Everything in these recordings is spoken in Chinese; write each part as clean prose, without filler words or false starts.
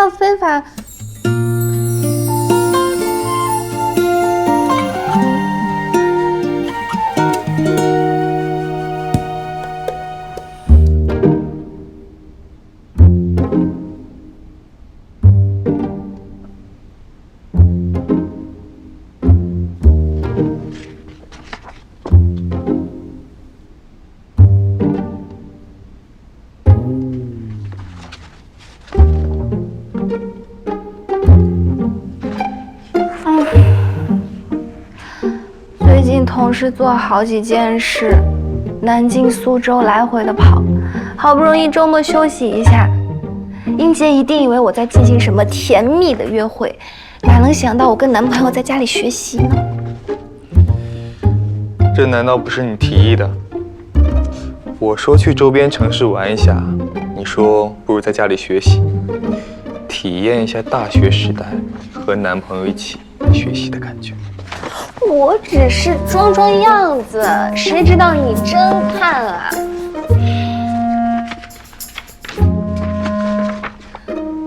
要非法。最近同事做好几件事，南京、苏州来回的跑，好不容易周末休息一下，英杰一定以为我在进行什么甜蜜的约会，哪能想到我跟男朋友在家里学习呢？这难道不是你提议的？我说去周边城市玩一下，你说不如在家里学习，体验一下大学时代和男朋友一起学习的感觉。我只是装装样子，谁知道你真看啊！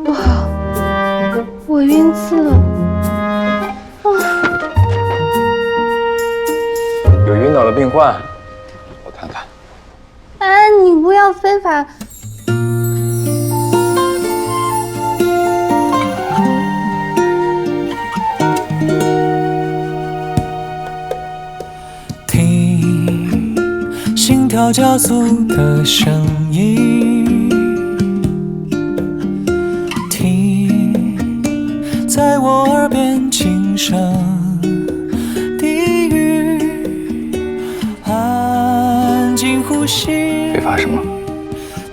不好，我晕字了。有晕倒的病患，我看看。哎，你不要非法。心跳加速的声音，听在我耳边轻声低语，安静呼吸。非法什么？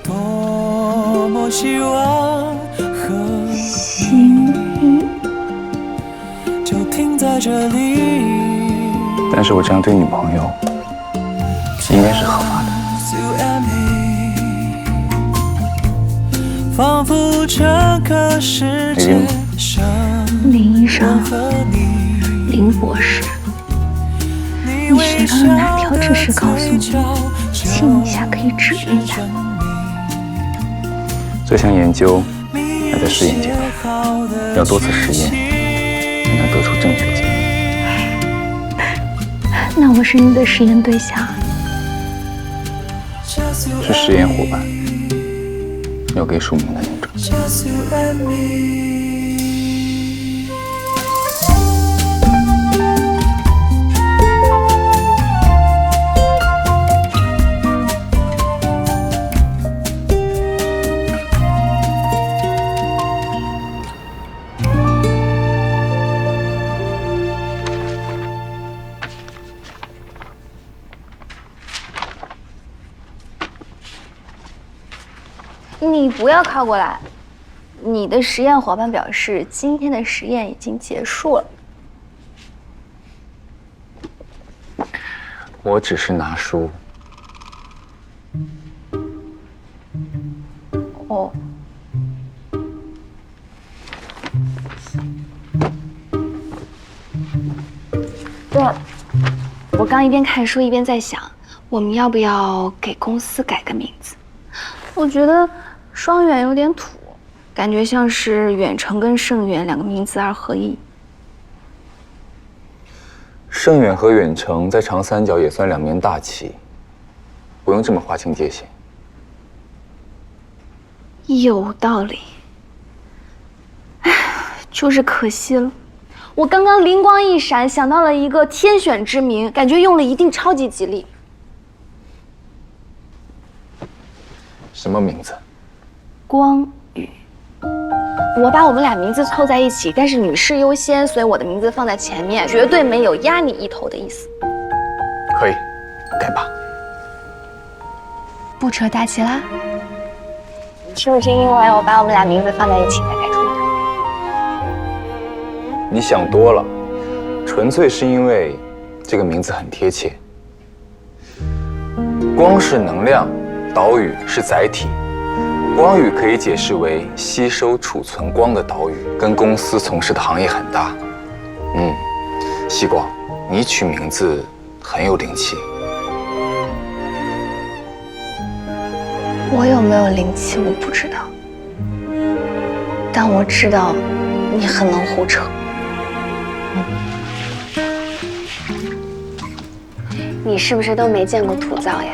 多么希望和行，就停在这里。但是我这样对女朋友应该是合法的。仿佛这个世界上林医生，林博士，你学到了哪条知识告诉我，亲一下可以治愈他？这项研究还在试验阶段，要多次实验才能得出正确结论。那我是你的实验对象。是实验伙伴，要给署名的那种。你不要靠过来。你的实验伙伴表示，今天的实验已经结束了。我只是拿书。哦。对了，我刚一边看书一边在想，我们要不要给公司改个名字？我觉得双远有点土，感觉像是远程跟盛远两个名字二合一。盛远和远程在长三角也算两面大旗，不用这么划清界限。有道理。唉，就是可惜了。我刚刚灵光一闪，想到了一个天选之名，感觉用了一定超级吉利。什么名字？光宇。我把我们俩名字凑在一起，但是女士优先，所以我的名字放在前面，绝对没有压你一头的意思。可以，改吧。不扯大旗啦？是不是因为我把我们俩名字放在一起才改出来的？你想多了，纯粹是因为这个名字很贴切。光是能量，岛屿是载体。光宇可以解释为吸收储存光的岛屿，跟公司从事的行业很搭。西光，你取名字很有灵气。我有没有灵气我不知道，但我知道你很能胡扯。你是不是都没见过土灶呀？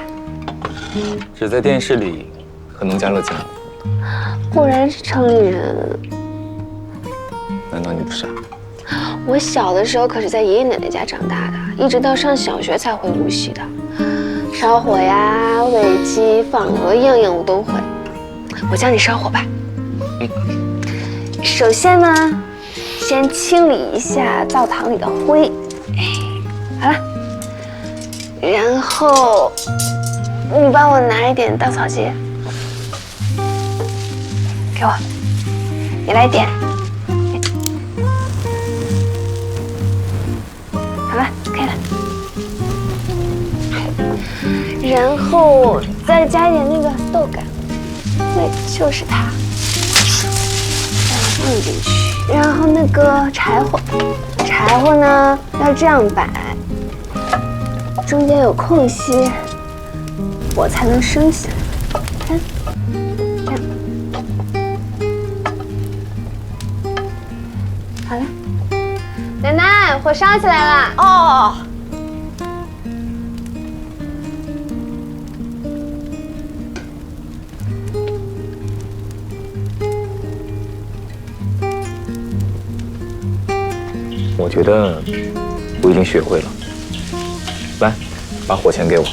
只在电视里和农家乐见过。果然是城里人。难道你不是啊？我小的时候可是在爷爷奶奶家长大的，一直到上小学才会无锡的。烧火呀、煨鸡、放鹅，样样我都会。我教你烧火吧。首先呢，先清理一下灶堂里的灰。好了。然后，你帮我拿一点稻草结，给我，你来点。好了，可以了。然后再加一点那个豆干，对，就是它，放进去。然后那个柴火呢要这样摆。中间有空隙，火才能升起来。看，这样，好了。奶奶，火烧起来了。哦。我觉得我已经学会了。来，把火钳给我。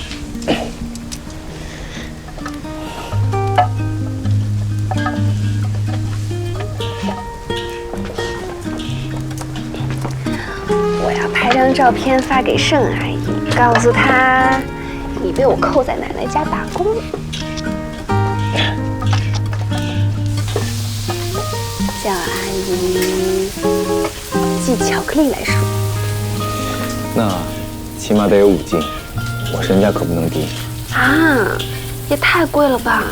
我要拍张照片发给盛阿姨，告诉她你被我扣在奶奶家打工了。叫阿姨寄巧克力来说。那起码得有5斤，我身价可不能低。啊，也太贵了吧？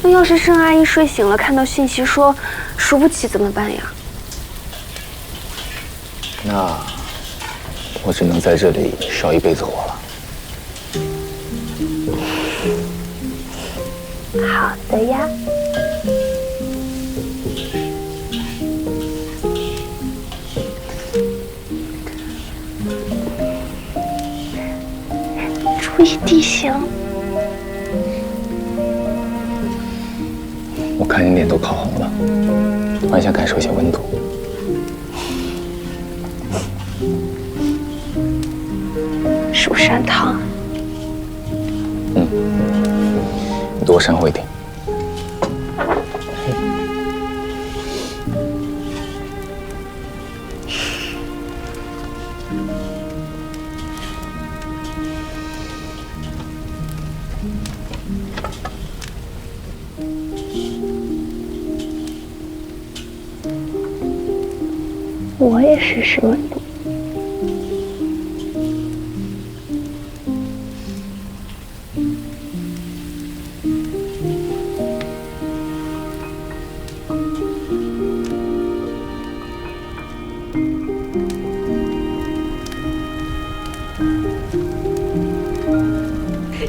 那要是盛阿姨睡醒了，看到信息说赎不起怎么办呀？那我只能在这里烧一辈子火了。好的呀。注意地形。我看你脸都烤红了，我还想感受一下温度。蜀山汤。你多煽乎一点。我也试试温度。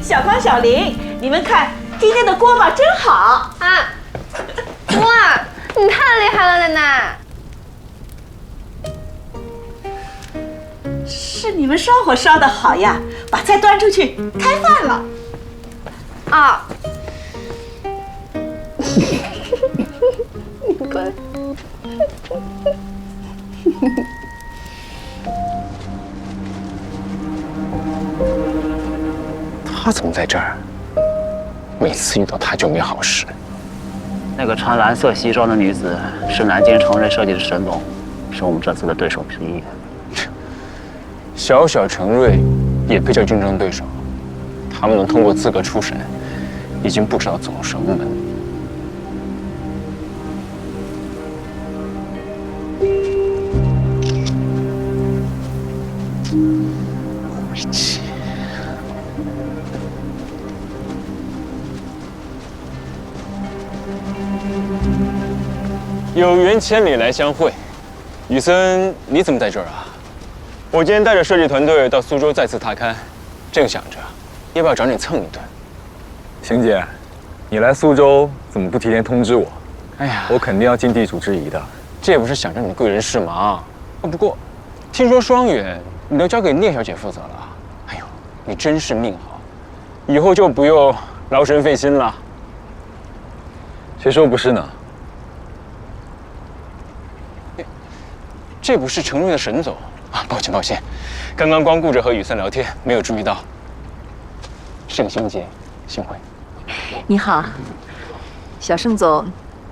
小芳、小林，你们看今天的锅巴真好啊！哇，你太厉害了，奶奶！是你们烧火烧得好呀，把菜端出去开饭了。啊！你过来。他怎么在这儿？每次遇到他就没好事。那个穿蓝色西装的女子是南京成瑞设计的神龙，是我们这次的对手之一。小小成瑞也配叫竞争对手？他们能通过资格初审，已经不知道走入什么门。晦气！有缘千里来相会，雨森，你怎么在这儿啊？我今天带着设计团队到苏州再次踏勘，正想着要不要找你蹭一顿。邢姐，你来苏州怎么不提前通知我？哎呀，我肯定要尽地主之谊的。这也不是想着你的贵人事忙。不过，听说双远你都交给聂小姐负责了。哎呦，你真是命好，以后就不用劳神费心了。谁说不是呢？这不是程瑞的沈总啊，抱歉抱歉，刚刚光顾着和雨森聊天，没有注意到。盛兴节，幸会。你好，小盛总，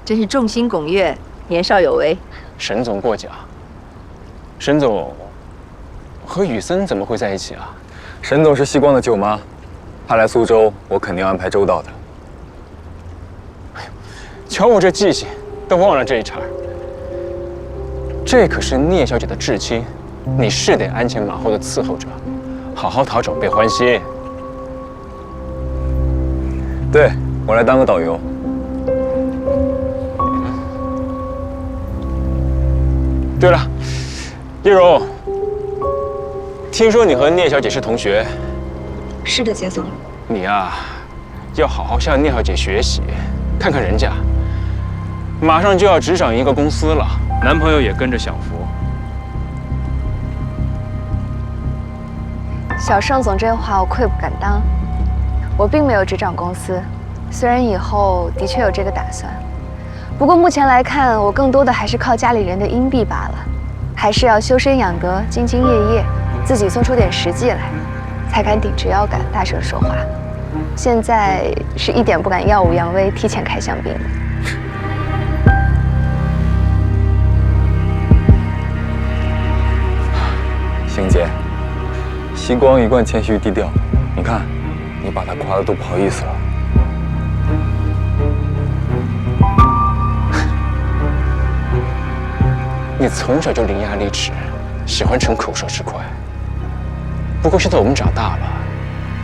真是众星拱月，年少有为。沈总过奖。沈总和雨森怎么会在一起啊？沈总是西光的舅妈，她来苏州，我肯定安排周到的。瞧我这记性，都忘了这一茬。这可是聂小姐的至亲，你是得鞍前马后的伺候着，好好讨长辈欢心。对，我来当个导游。对了，叶蓉，听说你和聂小姐是同学。是的，杰总。你啊，要好好向聂小姐学习，看看人家，马上就要执掌一个公司了，男朋友也跟着享福。小盛总这话我愧不敢当，我并没有执掌公司，虽然以后的确有这个打算，不过目前来看，我更多的还是靠家里人的荫庇罢了，还是要修身养德，兢兢业业，自己做出点实际来，才敢挺直腰杆，大声说话。现在是一点不敢耀武扬威，提前开香槟的。邢姐，西光一贯谦虚低调，你看，你把他夸得都不好意思了。你从小就伶牙俐齿，喜欢逞口舌之快。不过现在我们长大了，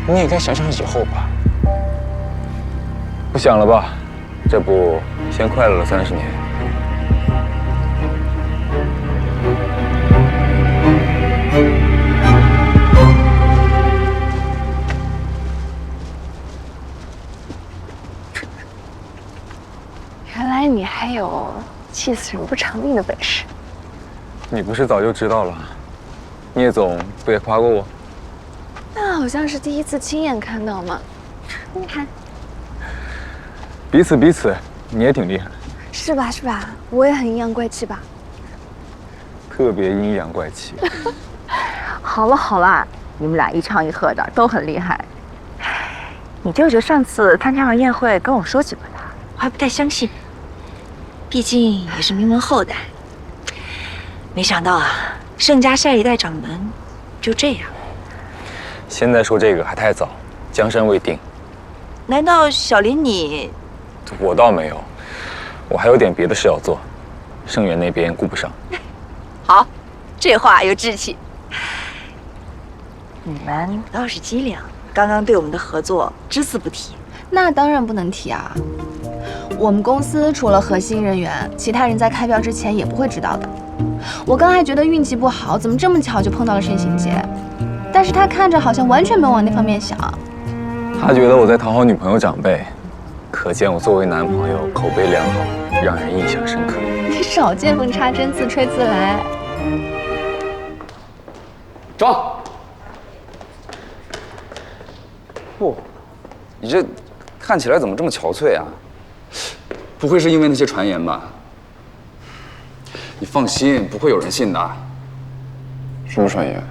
你也该想想以后吧。不想了吧？这不先快乐了30年。原来你还有气死人不偿命的本事。你不是早就知道了？聂总不也夸过我？那好像是第一次亲眼看到嘛。你看，彼此，你也挺厉害，是吧？是吧？我也很阴阳怪气吧？特别阴阳怪气。好了好了，你们俩一唱一和的，都很厉害。你舅舅上次参加完宴会跟我说起过他，我还不太相信，毕竟也是名门后代。没想到啊，盛家下一代掌门就这样。现在说这个还太早，江山未定。难道小林你？我倒没有，我还有点别的事要做，盛远那边顾不上。好，这话有志气。你们倒是机灵，刚刚对我们的合作只字不提。那当然不能提啊！我们公司除了核心人员，其他人在开标之前也不会知道的。我刚还觉得运气不好，怎么这么巧就碰到了盛行杰，但是他看着好像完全没有往那方面想。他觉得我在讨好女朋友长辈，可见我作为男朋友口碑良好，让人印象深刻。你少见缝插针，自吹自擂。装。不，你这看起来怎么这么憔悴啊？不会是因为那些传言吧？你放心，不会有人信的。什么传言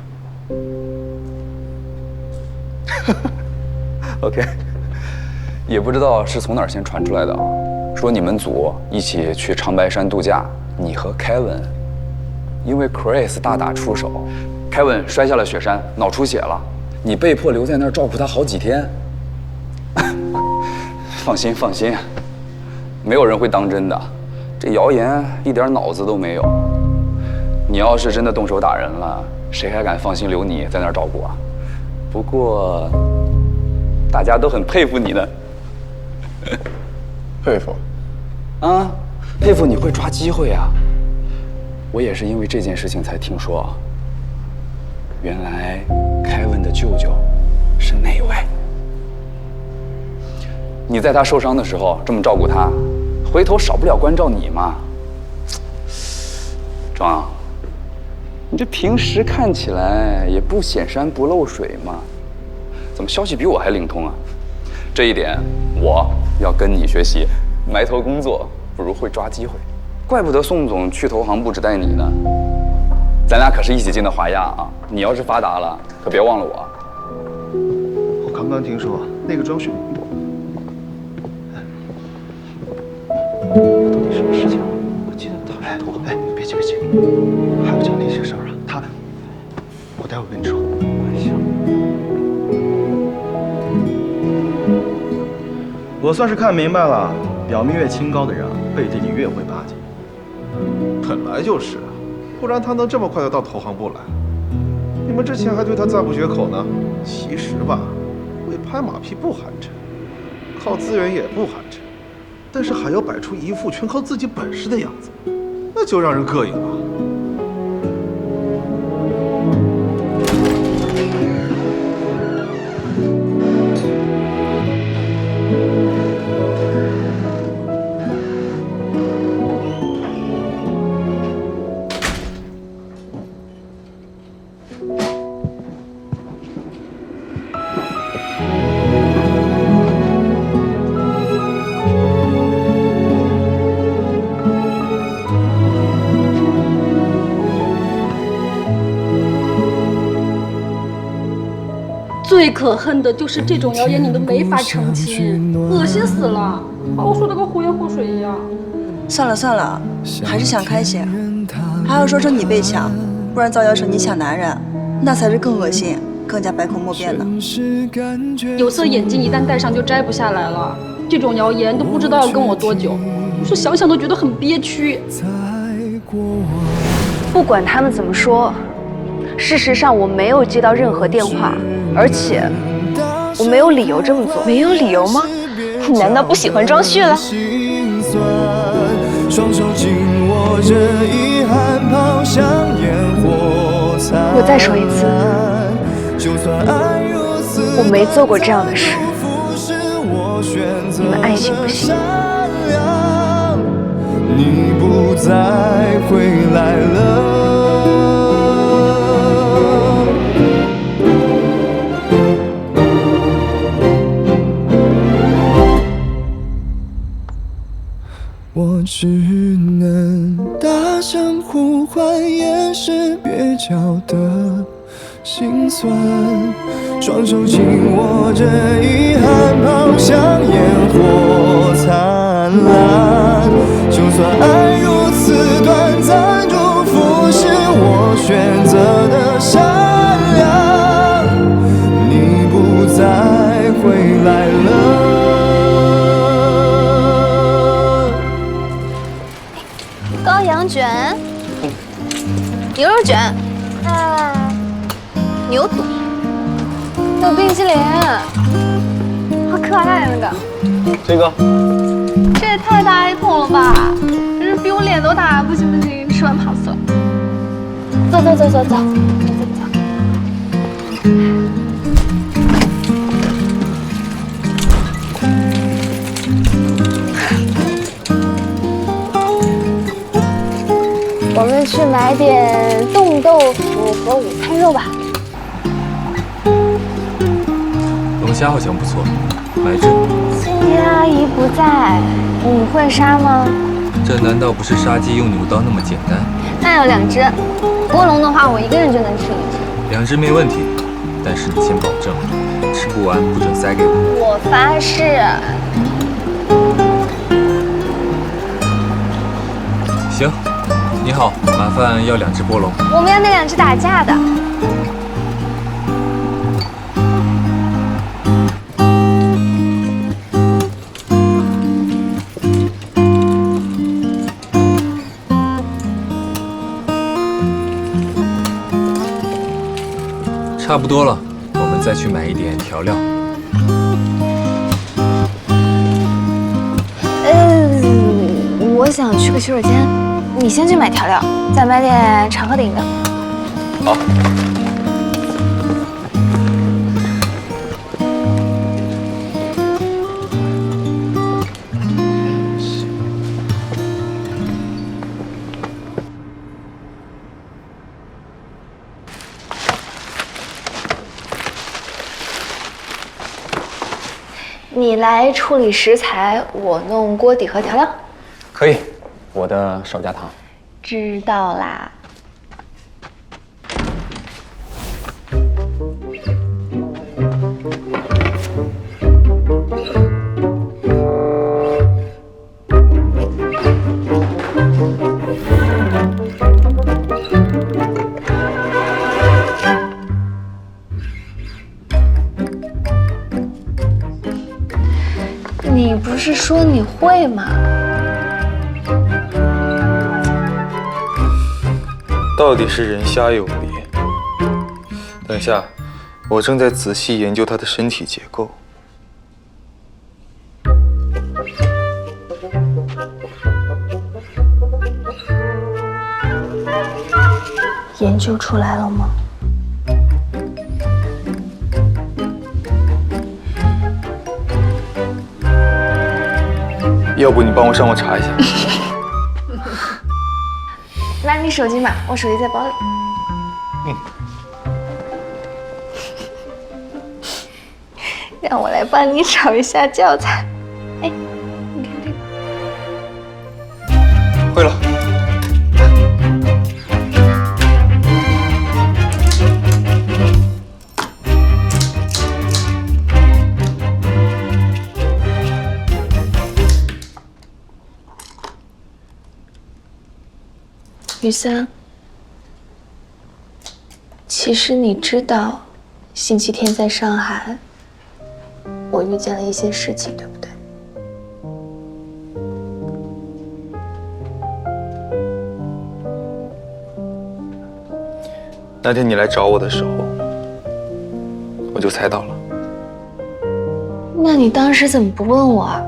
？OK， 也不知道是从哪儿先传出来的，说你们组一起去长白山度假，你和 Kevin 因为 Chris 大打出手 ，Kevin 摔下了雪山，脑出血了，你被迫留在那儿照顾他好几天。放心放心，没有人会当真的，这谣言一点脑子都没有。你要是真的动手打人了，谁还敢放心留你在那儿照顾啊？不过大家都很佩服你的。佩服？啊，佩服你会抓机会啊！我也是因为这件事情才听说，原来凯文的舅舅是那位。你在他受伤的时候这么照顾他，回头少不了关照你嘛。壮，你这平时看起来也不显山不漏水嘛，怎么消息比我还灵通啊？这一点我要跟你学习，埋头工作不如会抓机会。怪不得宋总去投行部只带你呢，咱俩可是一起进的华亚啊！你要是发达了，可别忘了我。我刚刚听说那个庄雪，到底什么事情？我记得他投行。哎，别急别急，还有讲那些事儿啊，我待会跟你说。行。我算是看明白了，表面越清高的人，背地里越会巴结。本来就是啊，不然他能这么快的到投行部来？你们之前还对他赞不绝口呢。其实吧，会拍马屁不寒碜，靠资源也不寒碜，但是还要摆出一副全靠自己本事的样子，那就让人膈应了。最可恨的就是这种谣言，你都没法澄清，恶心死了，把我说的跟胡言湖水一样。算了算了，还是想开些。还要说你被抢，不然造谣成你抢男人，那才是更恶心，更加百口莫辩呢。有色眼镜一旦戴上就摘不下来了，这种谣言都不知道要跟我多久，说想想都觉得很憋屈。不管他们怎么说，事实上我没有接到任何电话，而且我没有理由这么做。没有理由吗？你难道不喜欢庄旭了？我再说一次，我没做过这样的事，你们爱信不信。你不再回来了。我只能大声呼唤，掩饰蹩脚的心酸，双手紧握着遗憾，抛向烟火灿烂。就算爱如此短暂，祝福是我选择的善良。你不再回来了。羔羊卷，牛肉卷，牛肚，还有冰淇淋，好可爱那个。这个，这也太大一桶了吧！这是比我脸都大，不行不行，吃完胖死了。走走走走走，走走走。我们去买点冻豆腐和午餐肉吧。龙虾好像不错，买一只。今天阿姨不在，你会杀吗？这难道不是杀鸡用牛刀那么简单？那有2只，波龙的话我一个人就能吃1只。2只没问题，但是你先保证，吃不完不准塞给我。我发誓。行，你好，麻烦要2只波龙。我们要那2只打架的。差不多了，我们再去买一点调料。我想去个洗手间，你先去买调料，再买点长河的饮料。好。你来处理食材，我弄锅底和调料。可以，我的手加糖。知道啦。你不是说你会吗？到底是人虾有别。等一下，我正在仔细研究它的身体结构。研究出来了吗？要不你帮我上网查一下。拿你手机嘛，我手机在包里。让我来帮你找一下教材。哎，你看这个。会了。雨森，其实你知道，星期天在上海，我遇见了一些事情，对不对？那天你来找我的时候，我就猜到了。那你当时怎么不问我啊？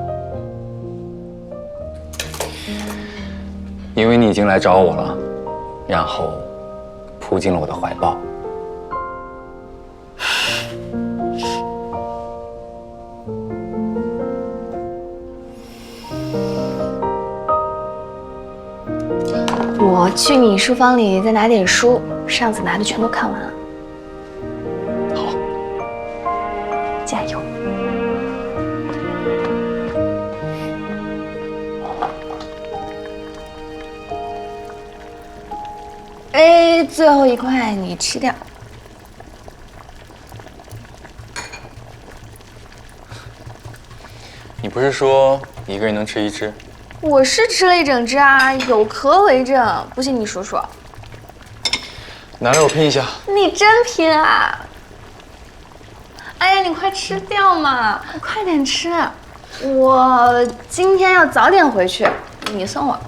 因为你已经来找我了，然后扑进了我的怀抱。我去你书房里再拿点书，上次拿的全都看完了。好，加油！哎，最后一块你吃掉。你不是说你一个人能吃1只？我是吃了一整只啊，有壳为证。不信你数数。拿来我拼一下。你真拼啊！哎呀，你快吃掉嘛，快点吃。我今天要早点回去，你送我。